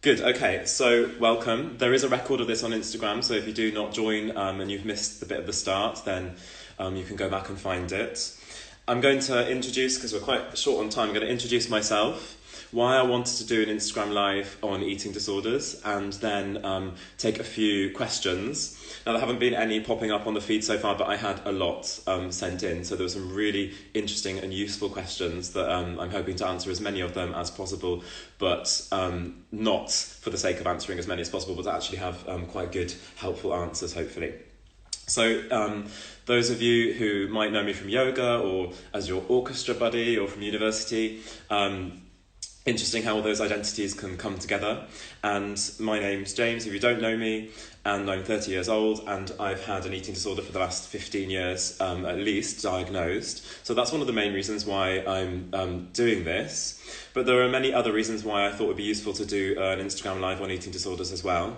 Good, okay, so welcome. There is a record of this on Instagram, so if you do not join and you've missed the bit of the start, then you can go back and find it. I'm going to introduce, because we're quite short on time, I'm going to introduce myself, why I wanted to do an Instagram Live on eating disorders, and then take a few questions. Now, there haven't been any popping up on the feed so far, but I had a lot sent in, so there were some really interesting and useful questions that I'm hoping to answer as many of them as possible, but not for the sake of answering as many as possible, but to actually have quite good, helpful answers, hopefully. So those of you who might know me from yoga or as your orchestra buddy or from university, interesting how all those identities can come together. And my name's James, if you don't know me, and I'm 30 years old, and I've had an eating disorder for the last 15 years, at least, diagnosed. So that's one of the main reasons why I'm doing this. But there are many other reasons why I thought it would be useful to do an Instagram Live on eating disorders as well.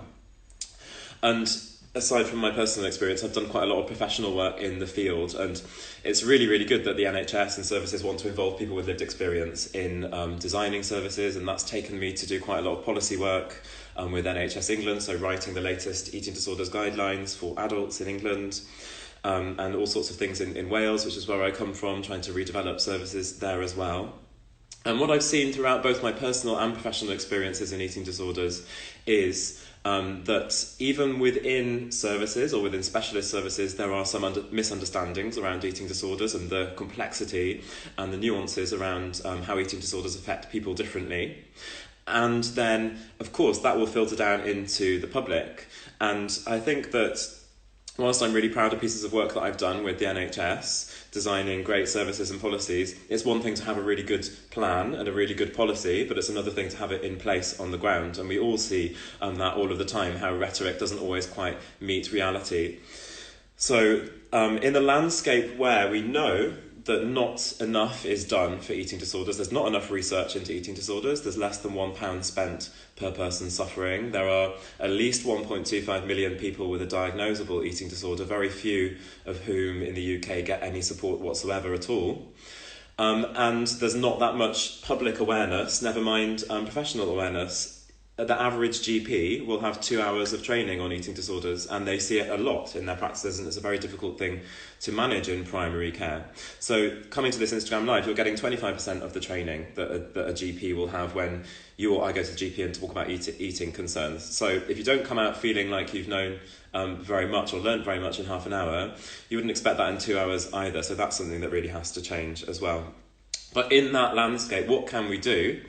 And aside from my personal experience, I've done quite a lot of professional work in the field, and it's really, really good that the NHS and services want to involve people with lived experience in designing services, and that's taken me to do quite a lot of policy work with NHS England, so writing the latest eating disorders guidelines for adults in England, and all sorts of things in Wales, which is where I come from, trying to redevelop services there as well. And what I've seen throughout both my personal and professional experiences in eating disorders is that even within services or within specialist services, there are some misunderstandings around eating disorders and the complexity and the nuances around how eating disorders affect people differently. And then, of course, that will filter down into the public. And I think that whilst I'm really proud of pieces of work that I've done with the NHS, designing great services and policies, it's one thing to have a really good plan and a really good policy, but it's another thing to have it in place on the ground. And we all see that all of the time, how rhetoric doesn't always quite meet reality. So in a landscape where we know that not enough is done for eating disorders, there's not enough research into eating disorders, there's less than £1 spent per person suffering, there are at least 1.25 million people with a diagnosable eating disorder, very few of whom in the UK get any support whatsoever at all. And there's not that much public awareness, never mind professional awareness. The average GP will have 2 hours of training on eating disorders, and they see it a lot in their practices, and it's a very difficult thing to manage in primary care. So coming to this Instagram Live, you're getting 25% of the training that a GP will have when you or I go to the GP and talk about eating concerns. So if you don't come out feeling like you've known very much or learned very much in half an hour, you wouldn't expect that in 2 hours either. So that's something that really has to change as well. But in that landscape, what can we do?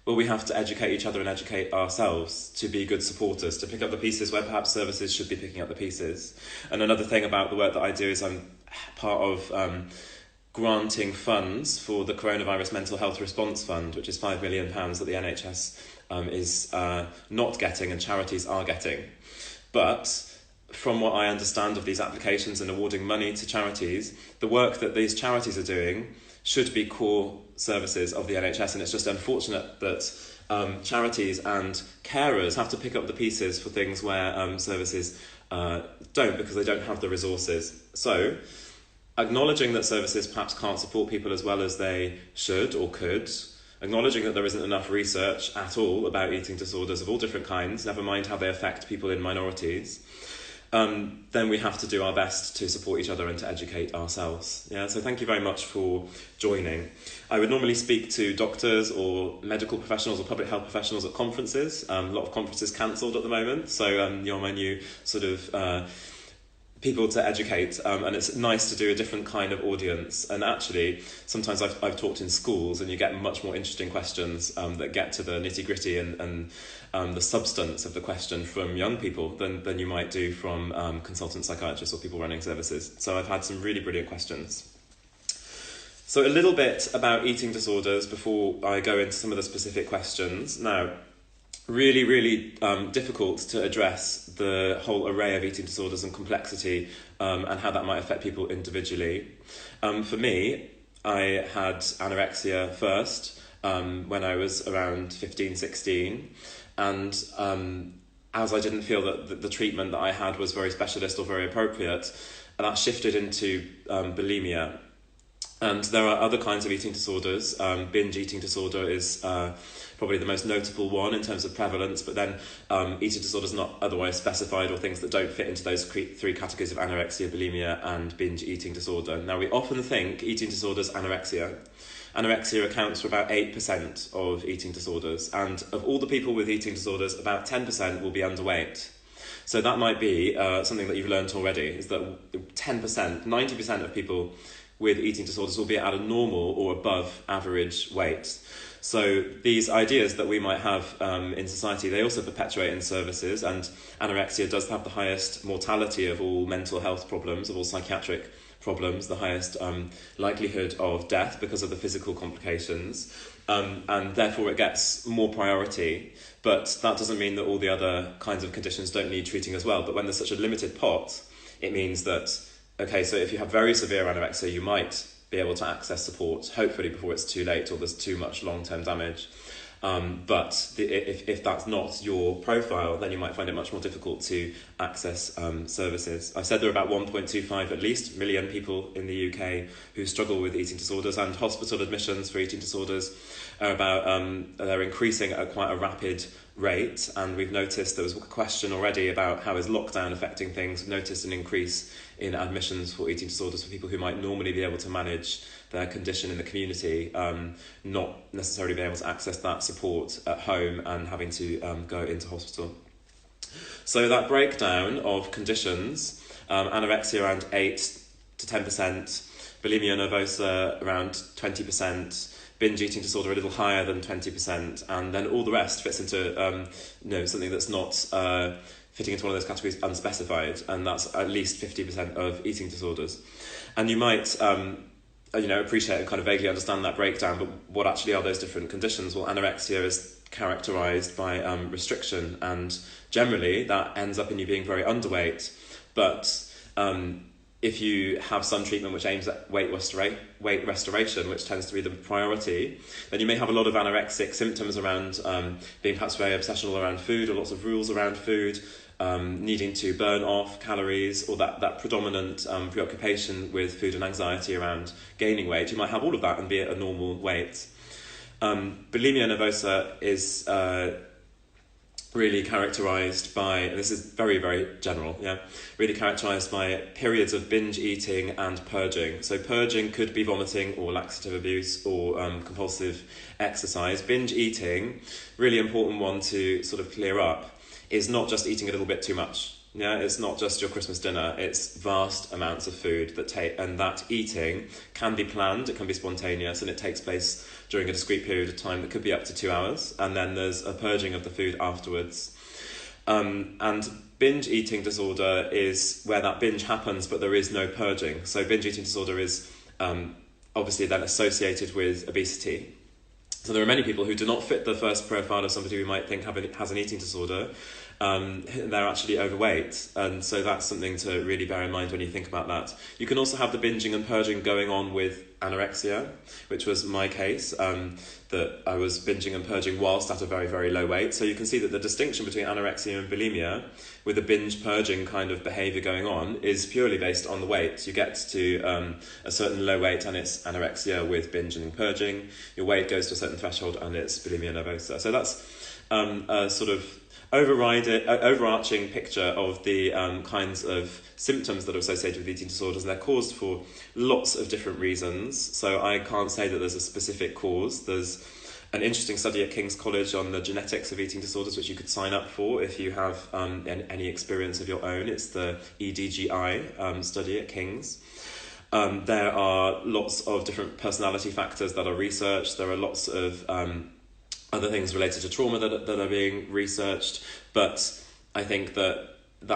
Well, we have to educate each other and educate ourselves to be good supporters, to pick up the pieces where perhaps services should be picking up the pieces. And another thing about the work that I do is I'm part of granting funds for the Coronavirus Mental Health Response Fund, which is £5 million that the NHS is not getting and charities are getting. But from what I understand of these applications and awarding money to charities, the work that these charities are doing should be core services of the NHS, and it's just unfortunate that charities and carers have to pick up the pieces for things where services don't, because they don't have the resources. So acknowledging that services perhaps can't support people as well as they should or could, acknowledging that there isn't enough research at all about eating disorders of all different kinds, never mind how they affect people in minorities, then we have to do our best to support each other and to educate ourselves. Yeah, so thank you very much for joining. I would normally speak to doctors or medical professionals or public health professionals at conferences. A lot of conferences cancelled at the moment, so you're my new sort of people to educate, and it's nice to do a different kind of audience. And actually, sometimes I've talked in schools, and you get much more interesting questions that get to the nitty-gritty and the substance of the question from young people than you might do from consultant psychiatrists or people running services. So I've had some really brilliant questions. So a little bit about eating disorders before I go into some of the specific questions. Now, really, really difficult to address the whole array of eating disorders and complexity and how that might affect people individually. For me, I had anorexia first when I was around 15, 16. And as I didn't feel that the treatment that I had was very specialist or very appropriate, that shifted into bulimia. And there are other kinds of eating disorders. Binge eating disorder is probably the most notable one in terms of prevalence, but then eating disorders not otherwise specified, or things that don't fit into those three categories of anorexia, bulimia, and binge eating disorder. Now, we often think eating disorders anorexia. Anorexia accounts for about 8% of eating disorders, and of all the people with eating disorders, about 10% will be underweight. So that might be something that you've learned already, is that 10%, 90% of people with eating disorders will be at a normal or above average weight. So these ideas that we might have in society, they also perpetuate in services, and anorexia does have the highest mortality of all mental health problems, of all psychiatric problems, the highest likelihood of death because of the physical complications, and therefore it gets more priority. But that doesn't mean that all the other kinds of conditions don't need treating as well. But when there's such a limited pot, it means that, okay, so if you have very severe anorexia, you might be able to access support, hopefully before it's too late or there's too much long-term damage. But if that's not your profile, then you might find it much more difficult to access services. I said there are about 1.25 at least million people in the UK who struggle with eating disorders, and hospital admissions for eating disorders are they're increasing at quite a rapid rate. And we've noticed, there was a question already about how is lockdown affecting things. We've noticed an increase in admissions for eating disorders for people who might normally be able to manage their condition in the community, not necessarily being able to access that support at home and having to go into hospital. So that breakdown of conditions, anorexia around 8 to 10%, bulimia nervosa around 20%, binge eating disorder a little higher than 20%, and then all the rest fits into something that's not fitting into one of those categories, unspecified, and that's at least 50% of eating disorders. And you might appreciate and kind of vaguely understand that breakdown, but what actually are those different conditions? Well, anorexia is characterised by restriction, and generally that ends up in you being very underweight. But if you have some treatment which aims at weight restoration, which tends to be the priority, then you may have a lot of anorexic symptoms around being perhaps very obsessional around food, or lots of rules around food, needing to burn off calories, or that predominant preoccupation with food and anxiety around gaining weight. You might have all of that and be at a normal weight. Bulimia nervosa is really characterised by, and this is very, very general, really characterised by periods of binge eating and purging. So purging could be vomiting or laxative abuse or compulsive exercise. Binge eating, really important one to sort of clear up, is not just eating a little bit too much. Yeah, it's not just your Christmas dinner, it's vast amounts of food and that eating can be planned, it can be spontaneous, and it takes place during a discrete period of time that could be up to 2 hours, and then there's a purging of the food afterwards. And binge eating disorder is where that binge happens, but there is no purging. So binge eating disorder is obviously then associated with obesity. So there are many people who do not fit the first profile of somebody who might think has an eating disorder. They're actually overweight, and so that's something to really bear in mind when you think about that. You can also have the binging and purging going on with anorexia, which was my case, that I was binging and purging whilst at a very, very low weight. So you can see that the distinction between anorexia and bulimia, with a binge purging kind of behaviour going on, is purely based on the weight. You get to a certain low weight and it's anorexia with binging and purging. Your weight goes to a certain threshold and it's bulimia nervosa. So that's a sort of overarching picture of the kinds of symptoms that are associated with eating disorders, and they're caused for lots of different reasons. So I can't say that there's a specific cause. There's an interesting study at King's College on the genetics of eating disorders, which you could sign up for if you have any experience of your own. It's the EDGI study at King's. There are lots of different personality factors that are researched. There are lots of other things related to trauma that are being researched, but I think that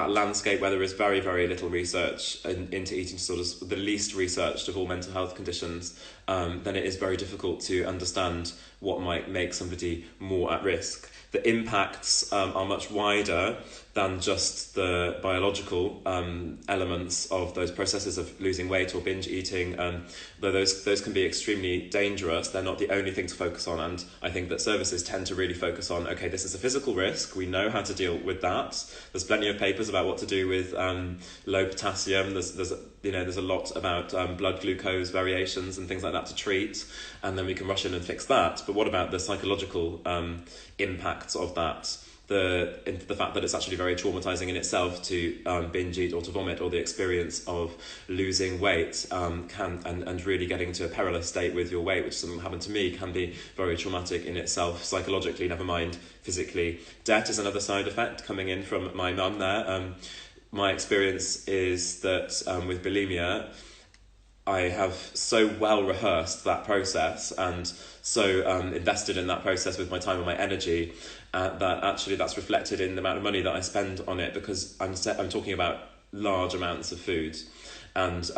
landscape where there is very, very little research into eating disorders, the least researched of all mental health conditions, then it is very difficult to understand what might make somebody more at risk. The impacts are much wider than just the biological elements of those processes of losing weight or binge eating. Though those can be extremely dangerous, they're not the only thing to focus on. And I think that services tend to really focus on, okay, this is a physical risk. We know how to deal with that. There's plenty of papers about what to do with low potassium. There's a lot about blood glucose variations and things like that to treat, and then we can rush in and fix that. But what about the psychological impacts of that? The fact that it's actually very traumatizing in itself to binge eat or to vomit, or the experience of losing weight and really getting to a perilous state with your weight, which something happened to me, can be very traumatic in itself, psychologically, never mind physically. Debt is another side effect coming in from my mum there. My experience is that with bulimia, I have so well rehearsed that process and so invested in that process with my time and my energy that actually that's reflected in the amount of money that I spend on it, because I'm talking about large amounts of food. And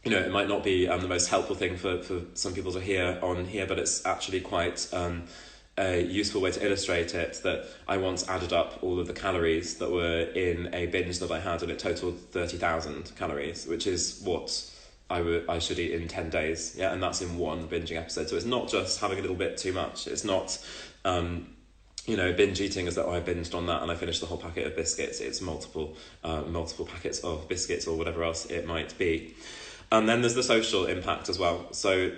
it might not be the most helpful thing for some people to hear on here, but it's actually quite a useful way to illustrate it, that I once added up all of the calories that were in a binge that I had, and it totaled 30,000 calories, which is what I should eat in 10 days. Yeah, and that's in one binging episode. So it's not just having a little bit too much. It's not, binge eating is that I binged on that and I finished the whole packet of biscuits. It's multiple packets of biscuits or whatever else it might be. And then there's the social impact as well. So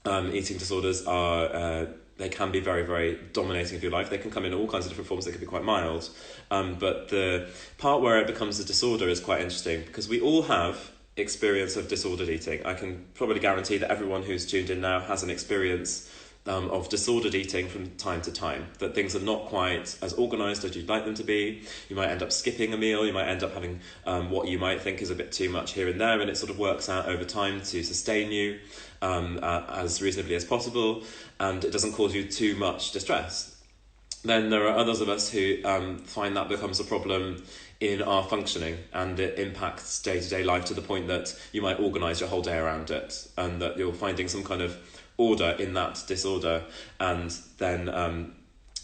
eating disorders are... they can be very, very dominating of your life. They can come in all kinds of different forms. They can be quite mild. But the part where it becomes a disorder is quite interesting, because we all have experience of disordered eating. I can probably guarantee that everyone who's tuned in now has an experience of disordered eating from time to time, that things are not quite as organised as you'd like them to be. You might end up skipping a meal, you might end up having what you might think is a bit too much here and there, and it sort of works out over time to sustain you as reasonably as possible, and it doesn't cause you too much distress. Then there are others of us who find that becomes a problem in our functioning, and it impacts day-to-day life to the point that you might organise your whole day around it, and that you're finding some kind of order in that disorder, and then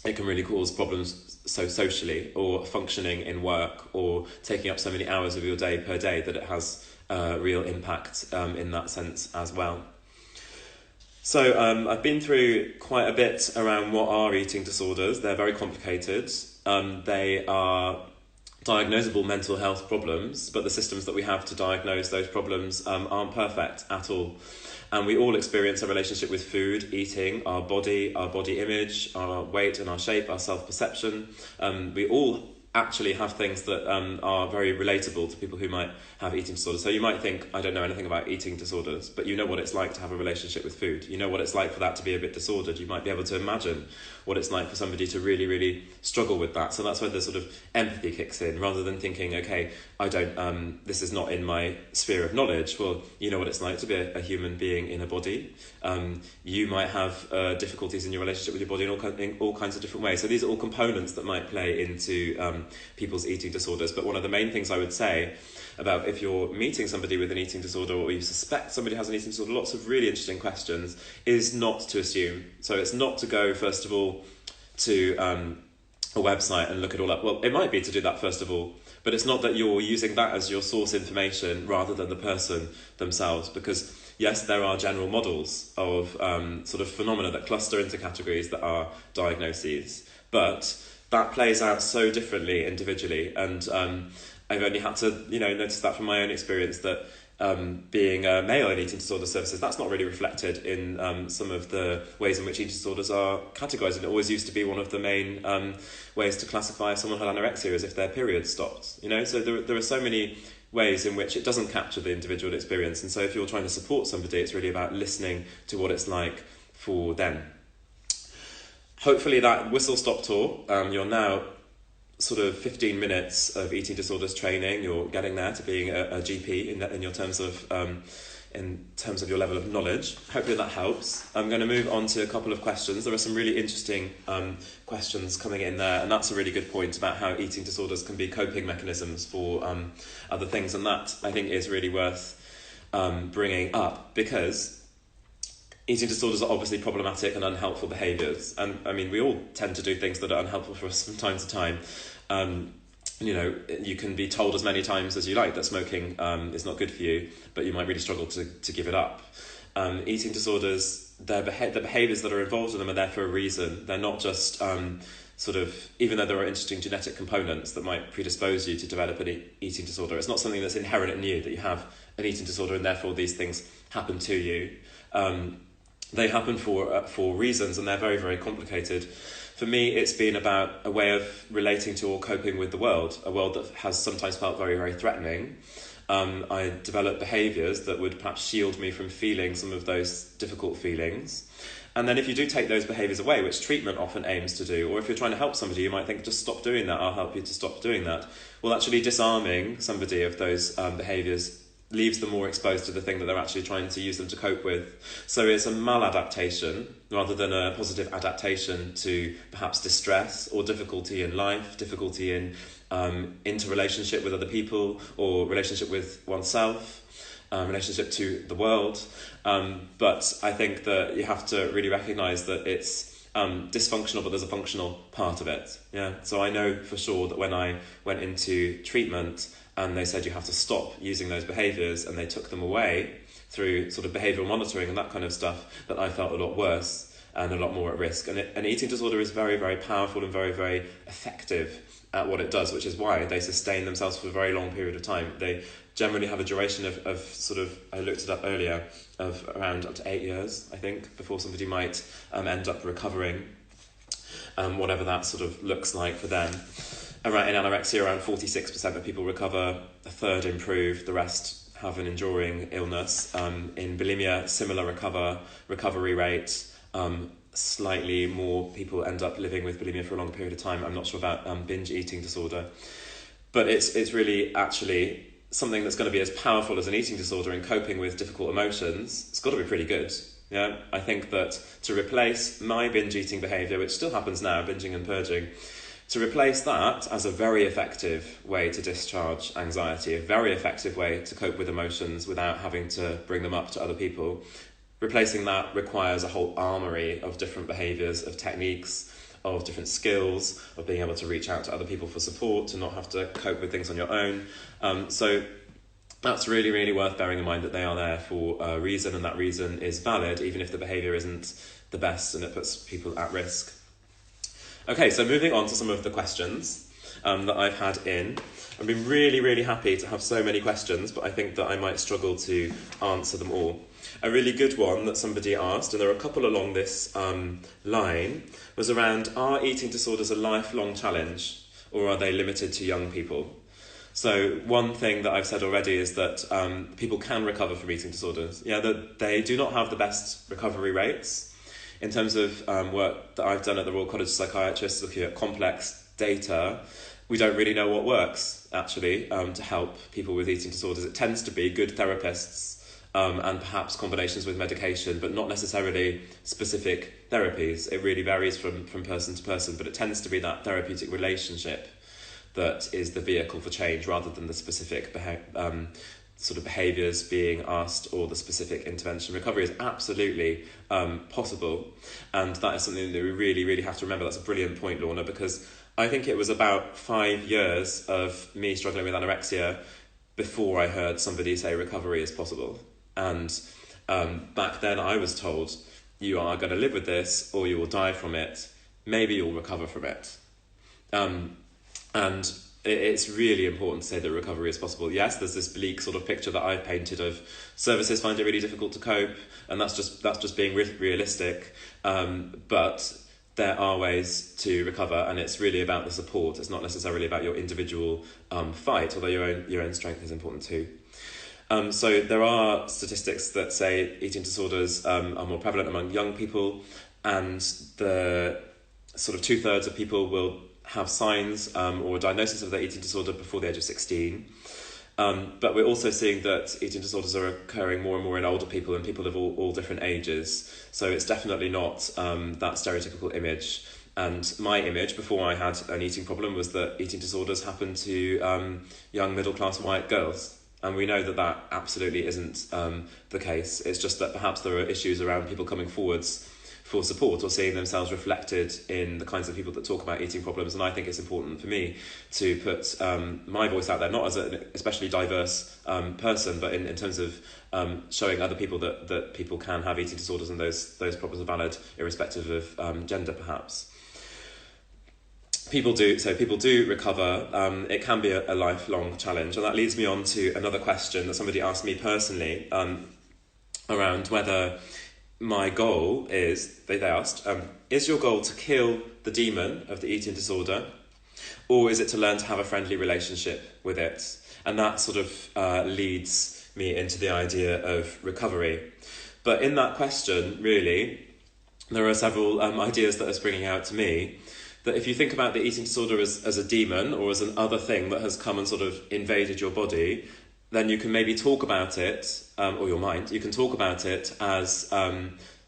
it can really cause problems socially, or functioning in work, or taking up so many hours of your day per day that it has real impact in that sense as well. So I've been through quite a bit around what are eating disorders. They're very complicated. They are diagnosable mental health problems, but the systems that we have to diagnose those problems aren't perfect at all. And we all experience a relationship with food, eating, our body image, our weight and our shape, our self-perception. We all actually have things that are very relatable to people who might have eating disorders. So you might think, I don't know anything about eating disorders, but you know what it's like to have a relationship with food. You know what it's like for that to be a bit disordered. You might be able to imagine what it's like for somebody to really, really struggle with that. So that's where the sort of empathy kicks in, rather than thinking, okay, this is not in my sphere of knowledge. Well, you know what it's like to be a human being in a body. You might have difficulties in your relationship with your body in all kinds of different ways. So these are all components that might play into people's eating disorders. But one of the main things I would say about if you're meeting somebody with an eating disorder, or you suspect somebody has an eating disorder, lots of really interesting questions, is not to assume. So it's not to go, first of all, to a website and look it all up. Well, it might be to do that first of all, but it's not that you're using that as your source information rather than the person themselves, because yes, there are general models of sort of phenomena that cluster into categories that are diagnoses, but that plays out so differently individually. And I've only had to, notice that from my own experience, that being a male in eating disorder services, that's not really reflected in some of the ways in which eating disorders are categorised. And it always used to be one of the main ways to classify if someone had anorexia is if their period stopped. So there are so many ways in which it doesn't capture the individual experience. And so if you're trying to support somebody, it's really about listening to what it's like for them. Hopefully that whistle-stop tour, you're now sort of 15 minutes of eating disorders training. You're getting there to being a GP in your terms of your level of knowledge. Hopefully that helps. I'm going to move on to a couple of questions. There are some really interesting questions coming in there, and that's a really good point about how eating disorders can be coping mechanisms for other things, and that I think is really worth bringing up, because eating disorders are obviously problematic and unhelpful behaviours. And I mean, we all tend to do things that are unhelpful for us from time to time. You can be told as many times as you like that smoking is not good for you, but you might really struggle to give it up. Eating disorders, the behaviours that are involved in them are there for a reason. They're not just even though there are interesting genetic components that might predispose you to develop an eating disorder, it's not something that's inherent in you that you have an eating disorder and therefore these things happen to you. They happen for reasons, and they're very, very complicated. For me, it's been about a way of relating to or coping with the world, a world that has sometimes felt very, very threatening. I developed behaviours that would perhaps shield me from feeling some of those difficult feelings. And then if you do take those behaviours away, which treatment often aims to do, or if you're trying to help somebody, you might think, just stop doing that, I'll help you to stop doing that. Well, actually disarming somebody of those behaviours leaves them more exposed to the thing that they're actually trying to use them to cope with. So it's a maladaptation rather than a positive adaptation to perhaps distress or difficulty in life, difficulty in interrelationship with other people or relationship with oneself, relationship to the world. But I think that you have to really recognise that it's dysfunctional, but there's a functional part of it. Yeah. So I know for sure that when I went into treatment and they said you have to stop using those behaviours and they took them away through sort of behavioural monitoring and that kind of stuff, that I felt a lot worse and a lot more at risk. And an eating disorder is very, very powerful and very, very effective at what it does, which is why they sustain themselves for a very long period of time. They generally have a duration of sort of, I looked it up earlier, of around up to 8 years, I think, before somebody might end up recovering, whatever that sort of looks like for them. In anorexia, around 46% of people recover, a third improve, the rest have an enduring illness. In bulimia, similar recovery rate, slightly more people end up living with bulimia for a longer period of time. I'm not sure about binge eating disorder, but it's really actually something that's going to be as powerful as an eating disorder in coping with difficult emotions. It's got to be pretty good. Yeah, I think that to replace my binge eating behaviour, which still happens now, binging and purging, to replace that as a very effective way to discharge anxiety, a very effective way to cope with emotions without having to bring them up to other people, replacing that requires a whole armoury of different behaviours, of techniques, of different skills, of being able to reach out to other people for support, to not have to cope with things on your own. So that's really, really worth bearing in mind, that they are there for a reason, and that reason is valid, even if the behaviour isn't the best and it puts people at risk. Okay, so moving on to some of the questions that I've had in. I've been really, really happy to have so many questions, but I think that I might struggle to answer them all. A really good one that somebody asked, and there are a couple along this line, was around, are eating disorders a lifelong challenge, or are they limited to young people? So one thing that I've said already is that people can recover from eating disorders. Yeah, that they do not have the best recovery rates. In terms of work that I've done at the Royal College of Psychiatrists looking at complex data, we don't really know what works, actually, to help people with eating disorders. It tends to be good therapists and perhaps combinations with medication, but not necessarily specific therapies. It really varies from person to person, but it tends to be that therapeutic relationship that is the vehicle for change rather than the specific sort of behaviours being asked or the specific intervention. Recovery is absolutely possible, and that is something that we really, really have to remember. That's a brilliant point, Lorna, because I think it was about 5 years of me struggling with anorexia before I heard somebody say recovery is possible. And back then I was told, you are going to live with this or you will die from it. Maybe you'll recover from it. And it's really important to say that recovery is possible. Yes, there's this bleak sort of picture that I've painted of services find it really difficult to cope, and that's just being realistic. But there are ways to recover, and it's really about the support. It's not necessarily about your individual fight, although your own strength is important too. So there are statistics that say eating disorders are more prevalent among young people, and the sort of 2/3 of people will have signs or a diagnosis of their eating disorder before the age of 16. But we're also seeing that eating disorders are occurring more and more in older people and people of all different ages. So it's definitely not that stereotypical image. And my image before I had an eating problem was that eating disorders happen to young middle-class white girls. And we know that that absolutely isn't the case. It's just that perhaps there are issues around people coming forwards for support or seeing themselves reflected in the kinds of people that talk about eating problems. And I think it's important for me to put my voice out there, not as an especially diverse person, but in terms of showing other people that people can have eating disorders and those problems are valid, irrespective of gender, perhaps. People do recover. It can be a lifelong challenge. And that leads me on to another question that somebody asked me personally around whether my goal is, they asked, is your goal to kill the demon of the eating disorder, or is it to learn to have a friendly relationship with it? And that sort of leads me into the idea of recovery. But in that question, really, there are several ideas that are springing out to me. That if you think about the eating disorder as a demon or as an other thing that has come and sort of invaded your body, then you can maybe talk about it, or your mind, you can talk about it as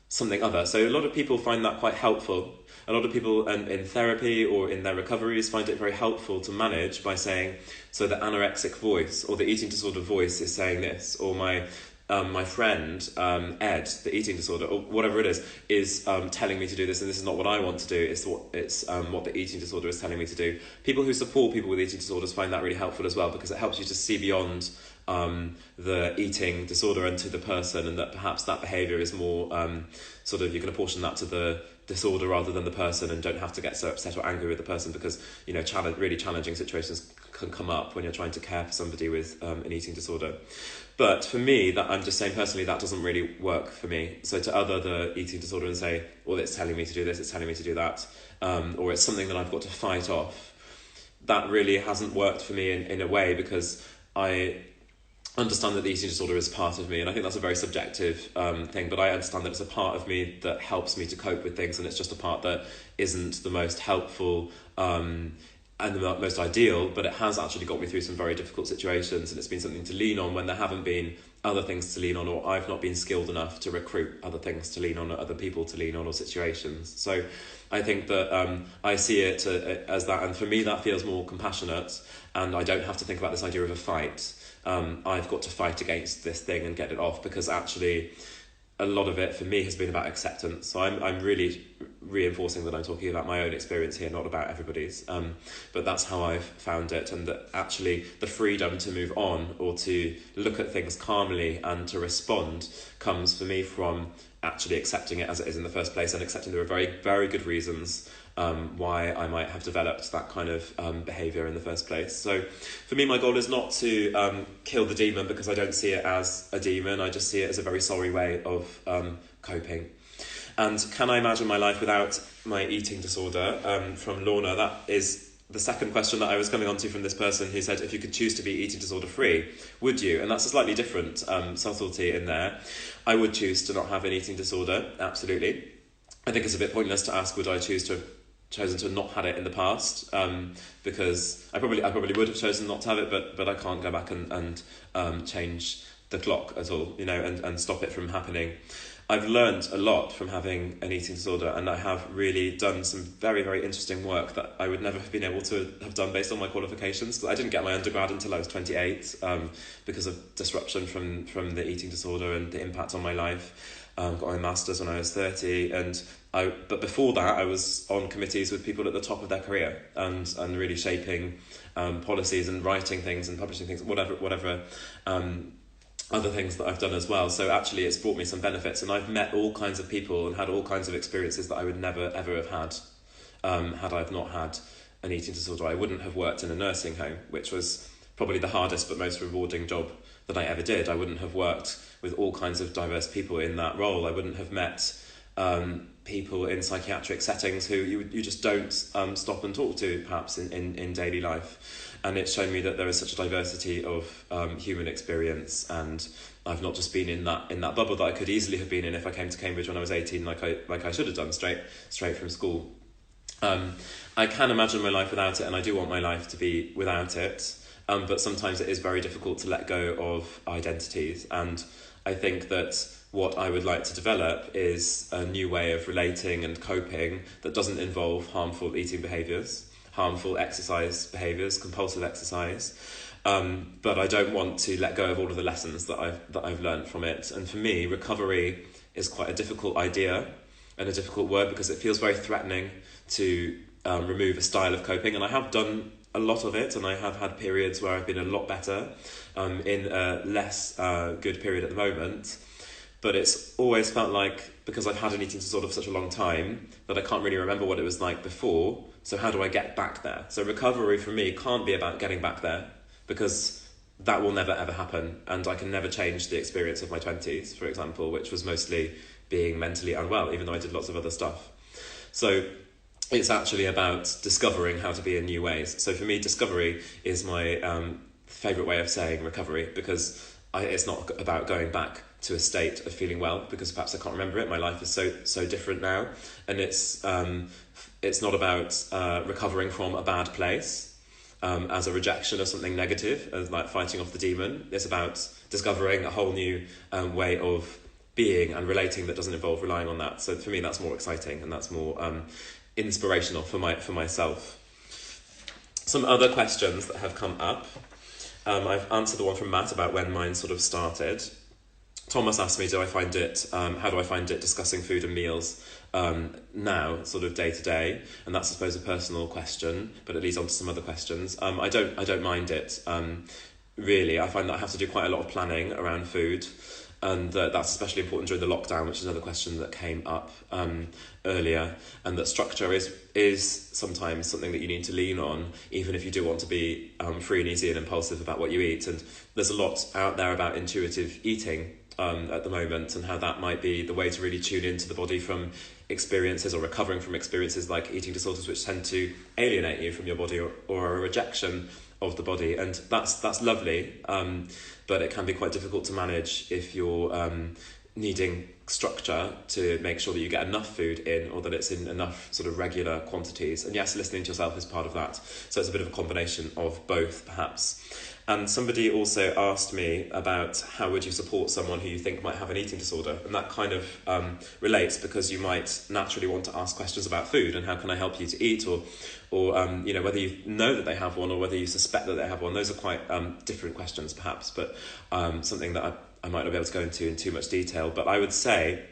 something other. So a lot of people find that quite helpful. A lot of people in therapy or in their recoveries find it very helpful to manage by saying, so the anorexic voice or the eating disorder voice is saying this, or my friend Ed, the eating disorder, or whatever it is telling me to do this, and this is not what I want to do. It's what the eating disorder is telling me to do. People who support people with eating disorders find that really helpful as well, because it helps you to see beyond the eating disorder and to the person, and that perhaps that behaviour is more sort of, you can apportion that to the disorder rather than the person, and don't have to get so upset or angry with the person, because really challenging situations can come up when you're trying to care for somebody with an eating disorder. But for me, that I'm just saying personally, that doesn't really work for me. So to other the eating disorder and say, well, it's telling me to do this, it's telling me to do that, or it's something that I've got to fight off, that really hasn't worked for me in a way, because I understand that the eating disorder is part of me, and I think that's a very subjective thing, but I understand that it's a part of me that helps me to cope with things, and it's just a part that isn't the most helpful and the most ideal, but it has actually got me through some very difficult situations, and it's been something to lean on when there haven't been other things to lean on, or I've not been skilled enough to recruit other things to lean on, or other people to lean on, or situations. So I think that I see it as that, and for me that feels more compassionate, and I don't have to think about this idea of a fight. I've got to fight against this thing and get it off, because actually a lot of it for me has been about acceptance. So I'm really reinforcing that I'm talking about my own experience here, not about everybody's. But that's how I've found it, and that actually the freedom to move on or to look at things calmly and to respond comes for me from actually accepting it as it is in the first place, and accepting there are very, very good reasons why I might have developed that kind of behaviour in the first place. So for me, my goal is not to kill the demon, because I don't see it as a demon. I just see it as a very sorry way of coping. And can I imagine my life without my eating disorder? From Lorna, that is the second question that I was coming on to from this person who said, if you could choose to be eating disorder free, would you? And that's a slightly different subtlety in there. I would choose to not have an eating disorder, absolutely. I think it's a bit pointless to ask, would I choose to have chosen to not had it in the past, because I probably would have chosen not to have it, but I can't go back and change the clock at all, and stop it from happening. I've learned a lot from having an eating disorder, and I have really done some very, very interesting work that I would never have been able to have done based on my qualifications. I didn't get my undergrad until I was 28 because of disruption from the eating disorder and the impact on my life. Got my master's when I was 30, but before that I was on committees with people at the top of their career and really shaping policies and writing things and publishing things, whatever other things that I've done as well. So actually it's brought me some benefits, and I've met all kinds of people and had all kinds of experiences that I would never ever have had I've not had an eating disorder. I wouldn't have worked in a nursing home, which was probably the hardest but most rewarding job that I ever did. I wouldn't have worked with all kinds of diverse people in that role. I wouldn't have met people in psychiatric settings who you just don't stop and talk to perhaps in daily life. And it's shown me that there is such a diversity of human experience, and I've not just been in that bubble that I could easily have been in if I came to Cambridge when I was 18, like I should have done straight from school. I can imagine my life without it, and I do want my life to be without it. But sometimes it is very difficult to let go of identities, and I think that what I would like to develop is a new way of relating and coping that doesn't involve harmful eating behaviours, harmful exercise behaviours, compulsive exercise, But I don't want to let go of all of the lessons that I've learned from it. And for me, recovery is quite a difficult idea and a difficult word because it feels very threatening to remove a style of coping. And I have done a lot of it, and I have had periods where I've been a lot better in a less good period at the moment. But it's always felt like, because I've had an eating disorder for such a long time, that I can't really remember what it was like before. So how do I get back there? So recovery for me can't be about getting back there, because that will never ever happen. And I can never change the experience of my 20s, for example, which was mostly being mentally unwell, even though I did lots of other stuff. So it's actually about discovering how to be in new ways. So for me, discovery is my favourite way of saying recovery, because it's not about going back to a state of feeling well, because perhaps I can't remember it. My life is so different now, and it's not about recovering from a bad place as a rejection of something negative, as like fighting off the demon. It's about discovering a whole new way of being and relating that doesn't involve relying on that. So for me, that's more exciting, and that's more inspirational for myself. Some other questions that have come up. I've answered the one from Matt about when mine sort of started. Thomas asked me, how do I find it discussing food and meals now, sort of day to day? And that's, I suppose, a personal question, but it leads on to some other questions. I don't mind it, really. I find that I have to do quite a lot of planning around food, and that's especially important during the lockdown, which is another question that came up earlier, and that structure is sometimes something that you need to lean on, even if you do want to be free and easy and impulsive about what you eat. And there's a lot out there about intuitive eating at the moment, and how that might be the way to really tune into the body from experiences, or recovering from experiences like eating disorders, which tend to alienate you from your body, or a rejection of the body. And that's lovely, but it can be quite difficult to manage if you're needing structure to make sure that you get enough food in, or that it's in enough sort of regular quantities. And yes, listening to yourself is part of that. So it's a bit of a combination of both, perhaps. And somebody also asked me about how would you support someone who you think might have an eating disorder, and that kind of relates, because you might naturally want to ask questions about food and how can I help you to eat, or whether you know that they have one or whether you suspect that they have one. Those are quite different questions, perhaps, but something that I might not be able to go into in too much detail. But I would say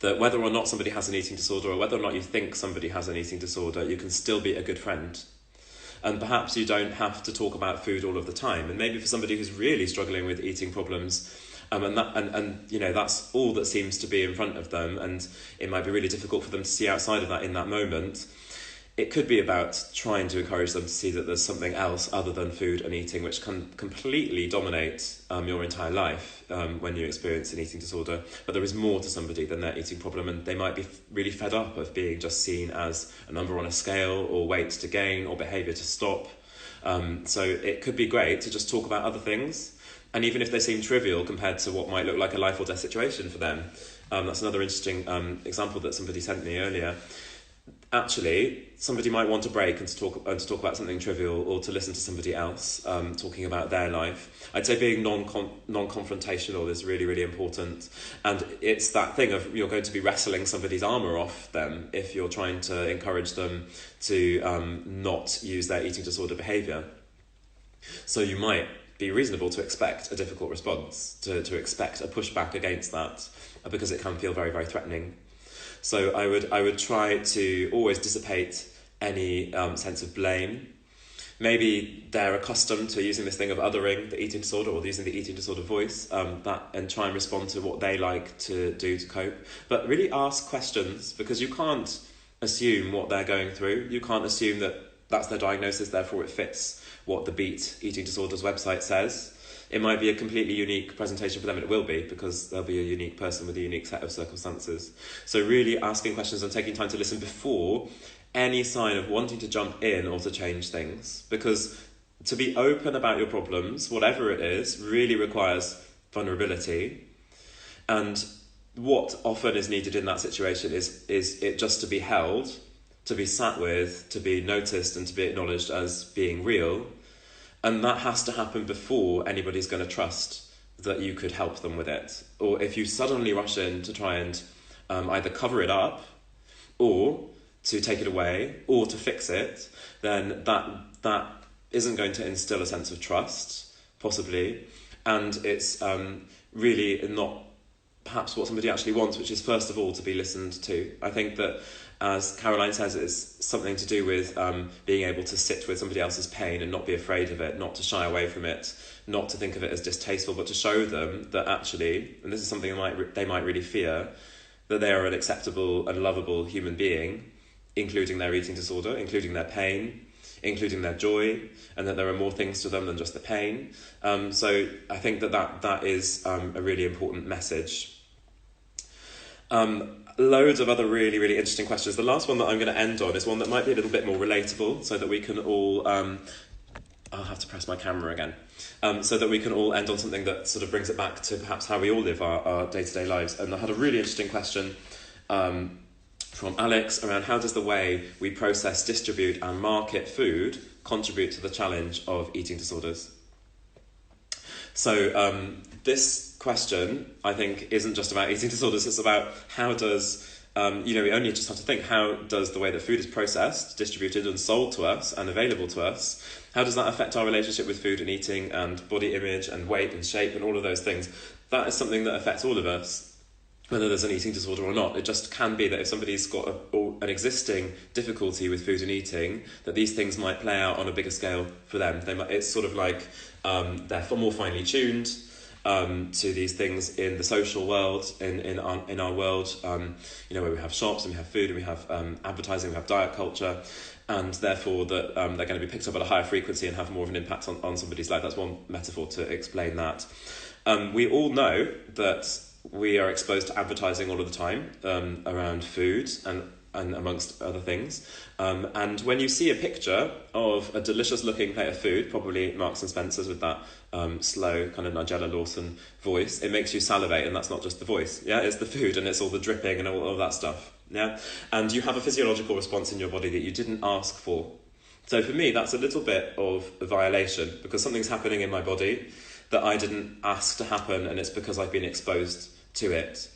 that whether or not somebody has an eating disorder, or whether or not you think somebody has an eating disorder, you can still be a good friend. And perhaps you don't have to talk about food all of the time. And maybe for somebody who's really struggling with eating problems, that's all that seems to be in front of them, and it might be really difficult for them to see outside of that in that moment. It could be about trying to encourage them to see that there's something else other than food and eating, which can completely dominate your entire life when you experience an eating disorder. But there is more to somebody than their eating problem, and they might be really fed up of being just seen as a number on a scale, or weight to gain, or behaviour to stop. So it could be great to just talk about other things, and even if they seem trivial compared to what might look like a life or death situation for them. That's another interesting example that somebody sent me earlier. Actually, somebody might want a break and to talk about something trivial, or to listen to somebody else talking about their life. I'd say being non-confrontational is really, really important. And it's that thing of, you're going to be wrestling somebody's armour off them if you're trying to encourage them to not use their eating disorder behaviour. So you might be reasonable to expect a difficult response, to expect a pushback against that, because it can feel very, very threatening. So I would try to always dissipate any sense of blame. Maybe they're accustomed to using this thing of othering the eating disorder, or using the eating disorder voice, and try and respond to what they like to do to cope. But really ask questions, because you can't assume what they're going through. You can't assume that that's their diagnosis, therefore it fits what the Beat Eating Disorders website says. It might be a completely unique presentation for them, and it will be, because they'll be a unique person with a unique set of circumstances. So really asking questions and taking time to listen before any sign of wanting to jump in or to change things. Because to be open about your problems, whatever it is, really requires vulnerability. And what often is needed in that situation is it just to be held, to be sat with, to be noticed, and to be acknowledged as being real. And that has to happen before anybody's going to trust that you could help them with it. Or if you suddenly rush in to try and either cover it up, or to take it away, or to fix it, then that isn't going to instill a sense of trust, possibly, and it's really not perhaps what somebody actually wants, which is first of all to be listened to. I think that, as Caroline says, it's something to do with being able to sit with somebody else's pain and not be afraid of it, not to shy away from it, not to think of it as distasteful, but to show them that actually, and this is something they might really fear, that they are an acceptable and lovable human being, including their eating disorder, including their pain, including their joy, and that there are more things to them than just the pain. So I think that is a really important message. Loads of other really, really interesting questions. The last one that I'm going to end on is one that might be a little bit more relatable, so that we can all... I'll have to press my camera again. So that we can all end on something that sort of brings it back to perhaps how we all live our day-to-day lives. And I had a really interesting question from Alex around how does the way we process, distribute and market food contribute to the challenge of eating disorders? So this question, I think, isn't just about eating disorders, it's about how does, we only just have to think, how does the way that food is processed, distributed and sold to us and available to us, how does that affect our relationship with food and eating and body image and weight and shape and all of those things? That is something that affects all of us, whether there's an eating disorder or not. It just can be that if somebody's got an existing difficulty with food and eating, that these things might play out on a bigger scale for them. It's sort of like they're more finely tuned to these things in the social world, in our world, where we have shops and we have food and we have advertising, we have diet culture, and therefore that they're going to be picked up at a higher frequency and have more of an impact on somebody's life. That's one metaphor to explain that. We all know that we are exposed to advertising all of the time around food and amongst other things. And when you see a picture of a delicious looking plate of food, probably Marks and Spencer's with that slow kind of Nigella Lawson voice, it makes you salivate, and that's not just the voice. Yeah, it's the food and it's all the dripping and all of that stuff. Yeah, and you have a physiological response in your body that you didn't ask for. So for me, that's a little bit of a violation because something's happening in my body that I didn't ask to happen, and it's because I've been exposed to it.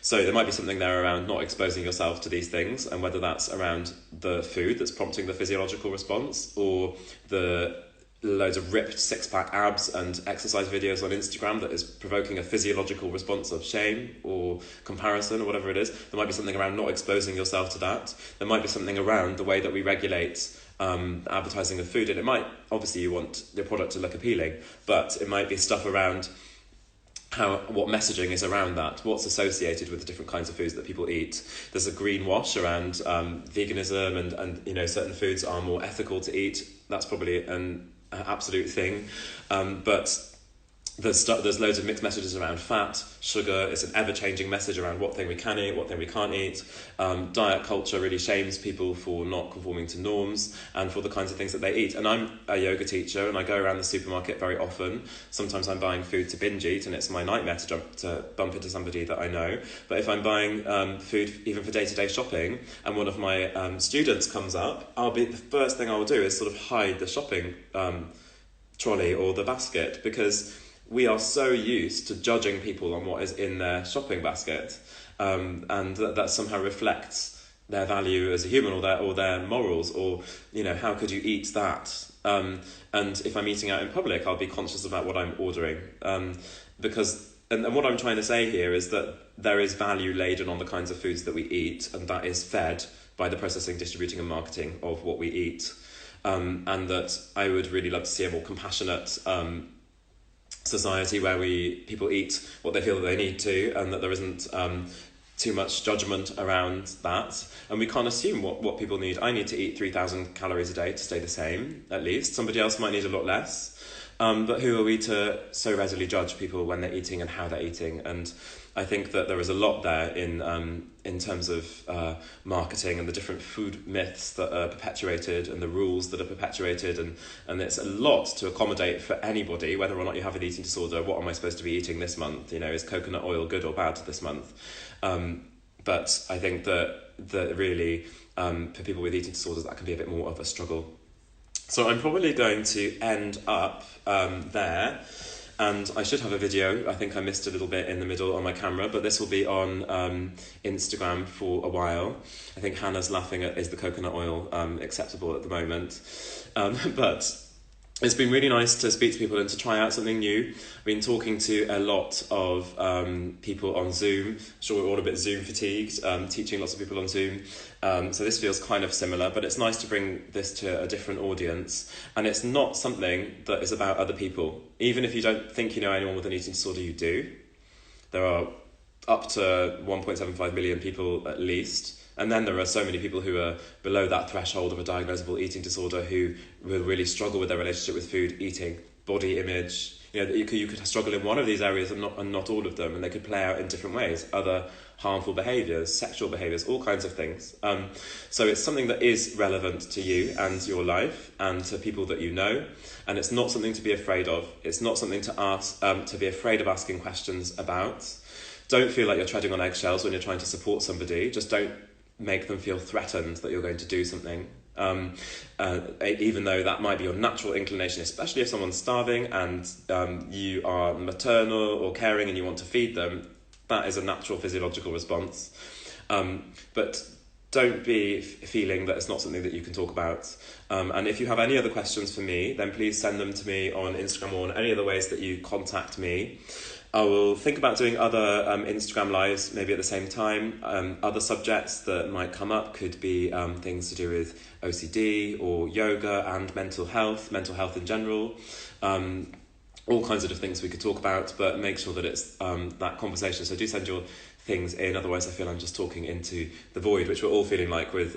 So there might be something there around not exposing yourself to these things, and whether that's around the food that's prompting the physiological response, or the loads of ripped six-pack abs and exercise videos on Instagram that is provoking a physiological response of shame or comparison or whatever it is. There might be something around not exposing yourself to that. There might be something around the way that we regulate advertising of food, and it might, obviously you want your product to look appealing, but it might be stuff around what messaging is around that, what's associated with the different kinds of foods that people eat. There's a greenwash around veganism and certain foods are more ethical to eat. That's probably an absolute thing, but there's loads of mixed messages around fat, sugar. It's an ever-changing message around what thing we can eat, what thing we can't eat. Diet culture really shames people for not conforming to norms and for the kinds of things that they eat. And I'm a yoga teacher and I go around the supermarket very often. Sometimes I'm buying food to binge eat and it's my nightmare to bump into somebody that I know. But if I'm buying food even for day-to-day shopping and one of my students comes up, the first thing I will do is sort of hide the shopping trolley or the basket, because we are so used to judging people on what is in their shopping basket, and that somehow reflects their value as a human or their morals, or how could you eat that? And if I'm eating out in public, I'll be conscious about what I'm ordering, because what I'm trying to say here is that there is value laden on the kinds of foods that we eat, and that is fed by the processing, distributing and marketing of what we eat, and that I would really love to see a more compassionate society where people eat what they feel that they need to, and that there isn't too much judgment around that. And we can't assume what people need. I need to eat 3,000 calories a day to stay the same, at least. Somebody else might need a lot less. But who are we to so readily judge people when they're eating and how they're eating? And I think that there is a lot there in terms of marketing and the different food myths that are perpetuated and the rules that are perpetuated, and it's a lot to accommodate for anybody, whether or not you have an eating disorder. What am I supposed to be eating this month? Is coconut oil good or bad this month? But I think that really for people with eating disorders that can be a bit more of a struggle. So I'm probably going to end up there. And I should have a video. I think I missed a little bit in the middle on my camera, but this will be on Instagram for a while. I think Hannah's laughing at, is the coconut oil acceptable at the moment? But It's been really nice to speak to people and to try out something new. I've been talking to a lot of people on Zoom. I'm sure we're all a bit Zoom fatigued, teaching lots of people on Zoom. So this feels kind of similar, but it's nice to bring this to a different audience. And it's not something that is about other people. Even if you don't think you know anyone with an eating disorder, you do. There are up to 1.75 million people at least. And then there are so many people who are below that threshold of a diagnosable eating disorder who will really struggle with their relationship with food, eating, body image. You know, you could struggle in one of these areas and not all of them, and they could play out in different ways. Other harmful behaviours, sexual behaviours, all kinds of things. So it's something that is relevant to you and your life and to people that you know, and it's not something to be afraid of. It's not something to ask to be afraid of asking questions about. Don't feel like you're treading on eggshells when you're trying to support somebody. Just don't make them feel threatened that you're going to do something. Even though that might be your natural inclination, especially if someone's starving and you are maternal or caring and you want to feed them, that is a natural physiological response. But don't be feeling that it's not something that you can talk about. And if you have any other questions for me, then please send them to me on Instagram or on any other ways that you contact me. I will think about doing other Instagram lives maybe at the same time. Other subjects that might come up could be things to do with OCD or yoga and mental health in general. All kinds of things we could talk about, but make sure that it's that conversation. So do send your things in, otherwise I feel I'm just talking into the void, which we're all feeling like with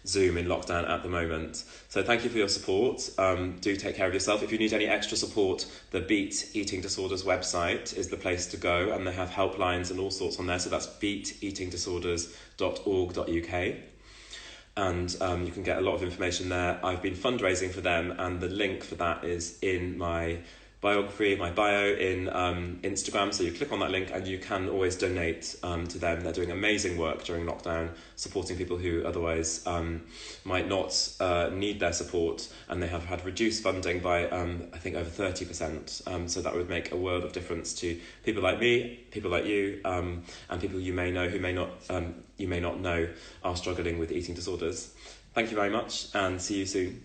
Zoom in lockdown at the moment. So thank you for your support. Do take care of yourself. If you need any extra support, the Beat Eating Disorders website is the place to go, and they have helplines and all sorts on there. So that's beateatingdisorders.org.uk. And you can get a lot of information there. I've been fundraising for them, and the link for that is in my biography, my bio in Instagram. So you click on that link and you can always donate to them. They're doing amazing work during lockdown, supporting people who otherwise might not need their support, and they have had reduced funding by I think over 30%. So that would make a world of difference to people like me, people like you, and people you may know who you may not know are struggling with eating disorders. Thank you very much, and see you soon.